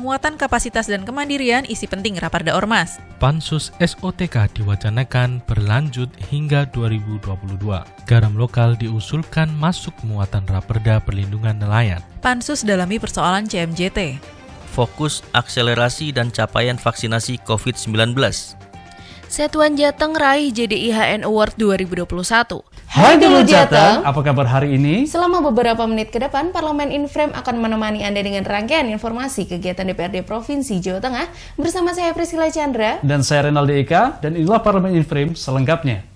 penguatan kapasitas dan kemandirian isi penting Raperda Ormas. Pansus SOTK diwacanakan berlanjut hingga 2022. Garam lokal diusulkan masuk muatan Raperda Perlindungan Nelayan. Pansus dalami persoalan CMJT. Fokus akselerasi dan capaian vaksinasi COVID-19. Satuan Jateng raih JDIHN Award 2021. Hai dulu Jateng, apa kabar hari ini? Selama beberapa menit ke depan, Parlemen Inframe akan menemani Anda dengan rangkaian informasi kegiatan DPRD Provinsi Jawa Tengah bersama saya Priscilla Chandra. Dan saya Renaldi Eka, dan inilah Parlemen Inframe selengkapnya.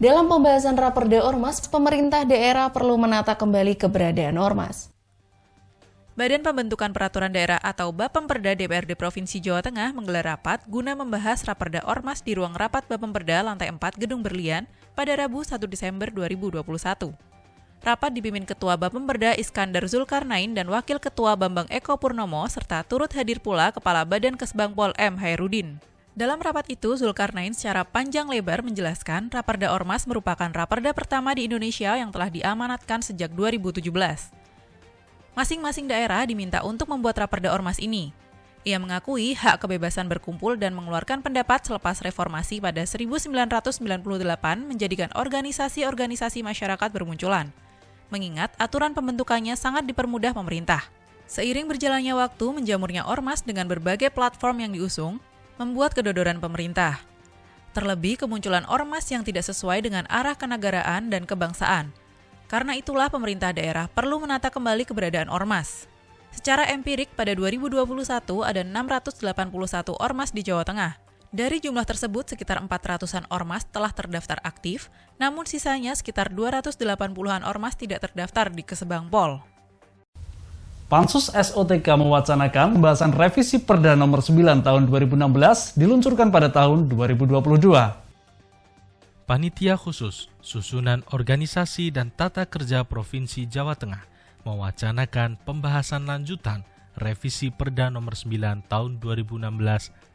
Dalam pembahasan Raperda Ormas, pemerintah daerah perlu menata kembali keberadaan Ormas. Badan Pembentukan Peraturan Daerah atau Bapemperda DPRD Provinsi Jawa Tengah menggelar rapat guna membahas Raperda Ormas di ruang rapat Bapemperda lantai 4 Gedung Berlian pada Rabu 1 Desember 2021. Rapat dipimpin Ketua Bapemperda Iskandar Zulkarnain dan Wakil Ketua Bambang Eko Purnomo serta turut hadir pula Kepala Badan Kesbangpol M. Hairudin. Dalam rapat itu, Zulkarnain secara panjang lebar menjelaskan Raperda Ormas merupakan raperda pertama di Indonesia yang telah diamanatkan sejak 2017. Masing-masing daerah diminta untuk membuat Raperda Ormas ini. Ia mengakui hak kebebasan berkumpul dan mengeluarkan pendapat selepas reformasi pada 1998 menjadikan organisasi-organisasi masyarakat bermunculan, mengingat aturan pembentukannya sangat dipermudah pemerintah. Seiring berjalannya waktu, menjamurnya Ormas dengan berbagai platform yang diusung, membuat kedodoran pemerintah. Terlebih kemunculan Ormas yang tidak sesuai dengan arah kenegaraan dan kebangsaan. Karena itulah pemerintah daerah perlu menata kembali keberadaan Ormas. Secara empirik pada 2021 ada 681 Ormas di Jawa Tengah. Dari jumlah tersebut sekitar 400-an Ormas telah terdaftar aktif, namun sisanya sekitar 280-an Ormas tidak terdaftar di Kesbangpol. Pansus SOTK mewacanakan pembahasan revisi Perda nomor 9 tahun 2016 diluncurkan pada tahun 2022. Panitia Khusus Susunan Organisasi dan Tata Kerja Provinsi Jawa Tengah mewacanakan pembahasan lanjutan revisi Perda nomor 9 tahun 2016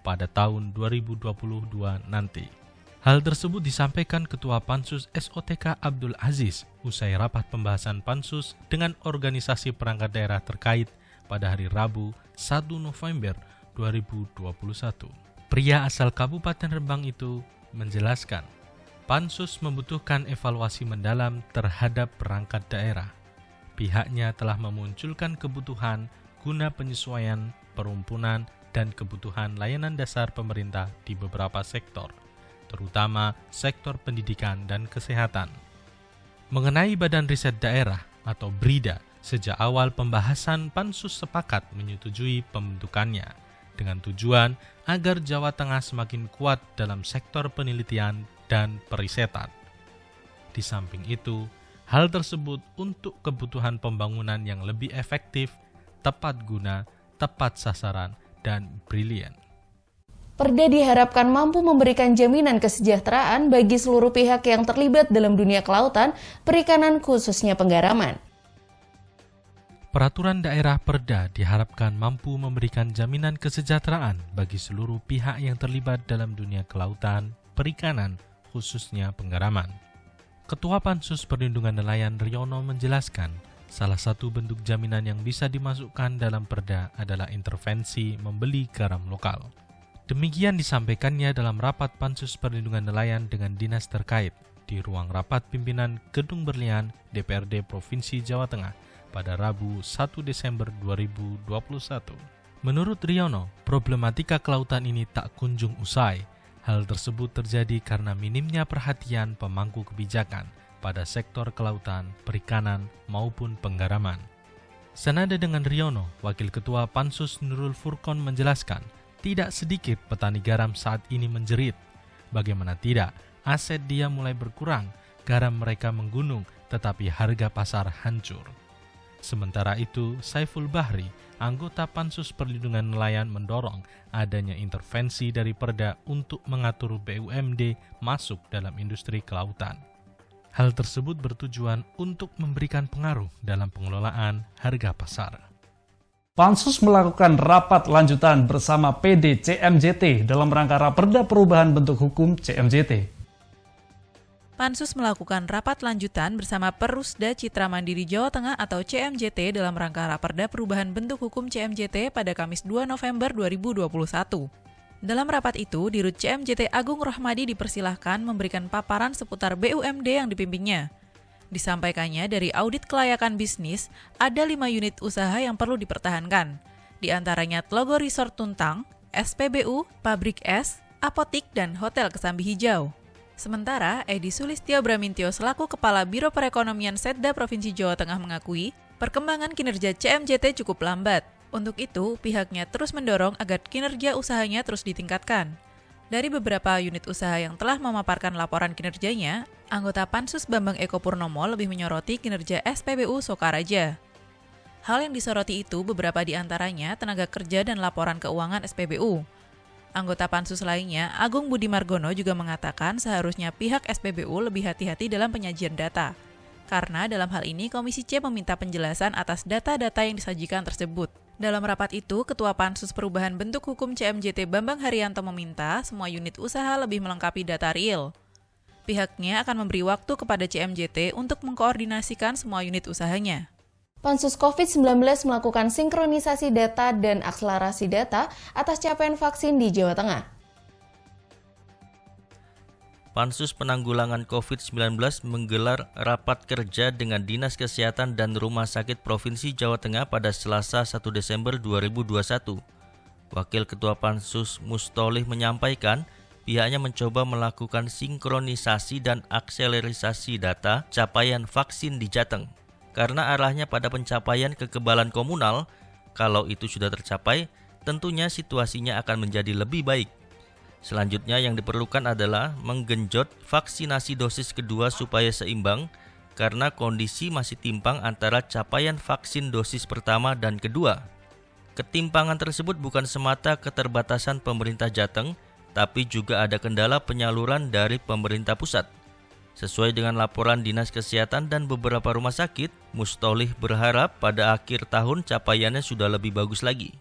pada tahun 2022 nanti. Hal tersebut disampaikan Ketua Pansus SOTK Abdul Aziz usai rapat pembahasan Pansus dengan organisasi perangkat daerah terkait pada hari Rabu 1 November 2021. Pria asal Kabupaten Rembang itu menjelaskan, Pansus membutuhkan evaluasi mendalam terhadap perangkat daerah. Pihaknya telah memunculkan kebutuhan guna penyesuaian perumpunan dan kebutuhan layanan dasar pemerintah di beberapa sektor, terutama sektor pendidikan dan kesehatan. Mengenai Badan Riset Daerah atau BRIDA, sejak awal pembahasan Pansus sepakat menyetujui pembentukannya dengan tujuan agar Jawa Tengah semakin kuat dalam sektor penelitian dan perisetan. Di samping itu, hal tersebut untuk kebutuhan pembangunan yang lebih efektif, tepat guna, tepat sasaran, dan brilian. Perda diharapkan mampu memberikan jaminan kesejahteraan bagi seluruh pihak yang terlibat dalam dunia kelautan, perikanan khususnya penggaraman. Peraturan daerah Perda diharapkan mampu memberikan jaminan kesejahteraan bagi seluruh pihak yang terlibat dalam dunia kelautan, perikanan, khususnya penggaraman. Ketua Pansus Perlindungan Nelayan Riono menjelaskan, salah satu bentuk jaminan yang bisa dimasukkan dalam Perda adalah intervensi membeli garam lokal. Demikian disampaikannya dalam rapat Pansus Perlindungan Nelayan dengan dinas terkait di ruang rapat pimpinan Gedung Berlian DPRD Provinsi Jawa Tengah pada Rabu 1 Desember 2021. Menurut Riono, problematika kelautan ini tak kunjung usai. Hal tersebut terjadi karena minimnya perhatian pemangku kebijakan pada sektor kelautan, perikanan, maupun penggaraman. Senada dengan Riono, Wakil Ketua Pansus Nurul Furqon menjelaskan, tidak sedikit petani garam saat ini menjerit. Bagaimana tidak, aset dia mulai berkurang, garam mereka menggunung, tetapi harga pasar hancur. Sementara itu, Saiful Bahri, anggota Pansus Perlindungan Nelayan mendorong adanya intervensi dari Perda untuk mengatur BUMD masuk dalam industri kelautan. Hal tersebut bertujuan untuk memberikan pengaruh dalam pengelolaan harga pasar. Pansus melakukan rapat lanjutan bersama PD CMJT dalam rangka Raperda Perubahan Bentuk Hukum CMJT. Pansus melakukan rapat lanjutan bersama Perusda Citra Mandiri Jawa Tengah atau CMJT dalam rangka Raperda Perubahan Bentuk Hukum CMJT pada Kamis 2 November 2021. Dalam rapat itu, Dirut CMJT Agung Rohmadi dipersilahkan memberikan paparan seputar BUMD yang dipimpinnya. Disampaikannya dari audit kelayakan bisnis, ada 5 unit usaha yang perlu dipertahankan. Di antaranya Tlogo Resort Tuntang, SPBU, Pabrik Es, Apotik, dan Hotel Kesambi Hijau. Sementara, Edi Sulistyo Bramintyo selaku Kepala Biro Perekonomian Setda Provinsi Jawa Tengah mengakui, perkembangan kinerja CMJT cukup lambat. Untuk itu, pihaknya terus mendorong agar kinerja usahanya terus ditingkatkan. Dari beberapa unit usaha yang telah memaparkan laporan kinerjanya, anggota Pansus Bambang Eko Purnomo lebih menyoroti kinerja SPBU Sokaraja. Hal yang disoroti itu beberapa di antaranya tenaga kerja dan laporan keuangan SPBU. Anggota Pansus lainnya, Agung Budi Margono juga mengatakan seharusnya pihak SPBU lebih hati-hati dalam penyajian data. Karena dalam hal ini Komisi C meminta penjelasan atas data-data yang disajikan tersebut. Dalam rapat itu, Ketua Pansus Perubahan Bentuk Hukum CMJT Bambang Haryanto meminta semua unit usaha lebih melengkapi data real. Pihaknya akan memberi waktu kepada CMJT untuk mengkoordinasikan semua unit usahanya. Pansus COVID-19 melakukan sinkronisasi data dan akselerasi data atas capaian vaksin di Jawa Tengah. Pansus Penanggulangan COVID-19 menggelar rapat kerja dengan Dinas Kesehatan dan Rumah Sakit Provinsi Jawa Tengah pada Selasa 1 Desember 2021. Wakil Ketua Pansus Mustolih menyampaikan, pihaknya mencoba melakukan sinkronisasi dan akselerasi data capaian vaksin di Jateng. Karena arahnya pada pencapaian kekebalan komunal, kalau itu sudah tercapai, tentunya situasinya akan menjadi lebih baik. Selanjutnya yang diperlukan adalah menggenjot vaksinasi dosis kedua supaya seimbang, karena kondisi masih timpang antara capaian vaksin dosis pertama dan kedua. Ketimpangan tersebut bukan semata keterbatasan pemerintah Jateng, tapi juga ada kendala penyaluran dari pemerintah pusat. Sesuai dengan laporan Dinas Kesehatan dan beberapa rumah sakit, Mustolih berharap pada akhir tahun capaiannya sudah lebih bagus lagi.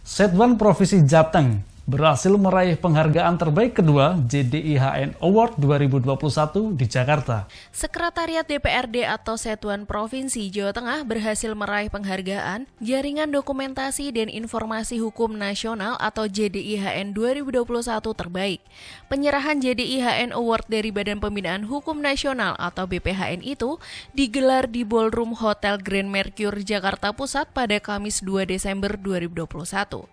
Setwan Provinsi Jateng berhasil meraih penghargaan terbaik kedua JDIHN Award 2021 di Jakarta. Sekretariat DPRD atau Setwan Provinsi Jawa Tengah berhasil meraih penghargaan Jaringan Dokumentasi dan Informasi Hukum Nasional atau JDIHN 2021 terbaik. Penyerahan JDIHN Award dari Badan Pembinaan Hukum Nasional atau BPHN itu digelar di Ballroom Hotel Grand Mercure Jakarta Pusat pada Kamis 2 Desember 2021.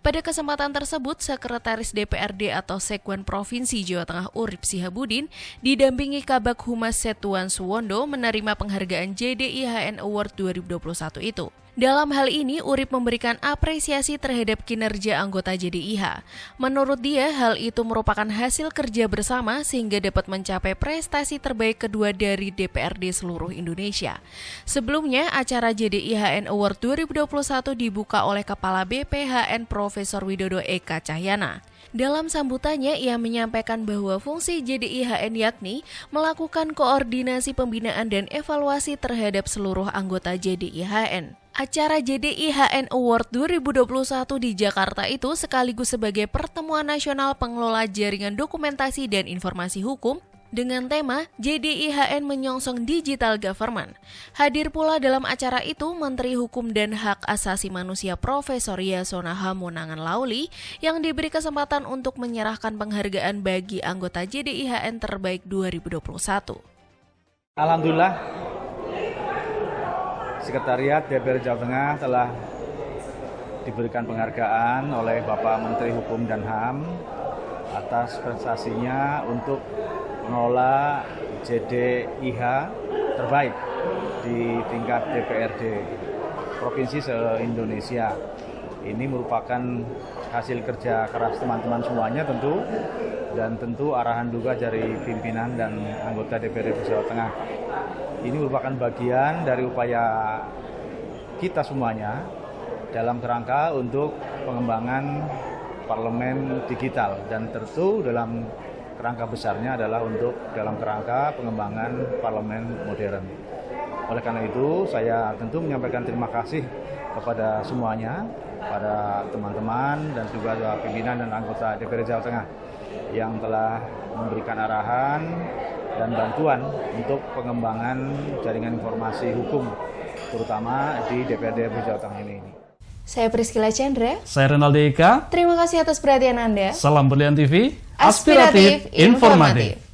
Pada kesempatan tersebut, Sekretaris DPRD atau Sekwan Provinsi Jawa Tengah Urip Sihabudin didampingi Kabag Humas Setwan Suwondo menerima penghargaan JDIHN Award 2021 itu. Dalam hal ini, Urip memberikan apresiasi terhadap kinerja anggota JDIH. Menurut dia, hal itu merupakan hasil kerja bersama sehingga dapat mencapai prestasi terbaik kedua dari DPRD seluruh Indonesia. Sebelumnya, acara JDIHN Award 2021 dibuka oleh Kepala BPHN Profesor Widodo Eka Cahyana. Dalam sambutannya, ia menyampaikan bahwa fungsi JDIHN yakni melakukan koordinasi pembinaan dan evaluasi terhadap seluruh anggota JDIHN. Acara JDIHN Award 2021 di Jakarta itu sekaligus sebagai pertemuan nasional pengelola jaringan dokumentasi dan informasi hukum dengan tema JDIHN Menyongsong Digital Government. Hadir pula dalam acara itu Menteri Hukum dan Hak Asasi Manusia Profesor Yasona Hamonangan Lauli yang diberi kesempatan untuk menyerahkan penghargaan bagi anggota JDIHN terbaik 2021. Alhamdulillah, Sekretariat DPR Jawa Tengah telah diberikan penghargaan oleh Bapak Menteri Hukum dan HAM atas prestasinya untuk mengelola JDIH terbaik di tingkat DPRD Provinsi se-Indonesia. Ini merupakan hasil kerja keras teman-teman semuanya tentu, dan tentu arahan juga dari pimpinan dan anggota DPRD Jawa Tengah. Ini merupakan bagian dari upaya kita semuanya dalam kerangka untuk pengembangan parlemen digital, dan tentu dalam kerangka besarnya adalah untuk dalam kerangka pengembangan parlemen modern. Oleh karena itu, saya tentu menyampaikan terima kasih kepada semuanya, pada teman-teman dan juga pimpinan dan anggota DPRD Jawa Tengah yang telah memberikan arahan dan bantuan untuk pengembangan jaringan informasi hukum, terutama di DPRD Jawa Tengah ini. Saya Priscila Chandra. Saya Renaldi Eka. Terima kasih atas perhatian Anda. Salam Berlian TV, Aspiratif, informatif.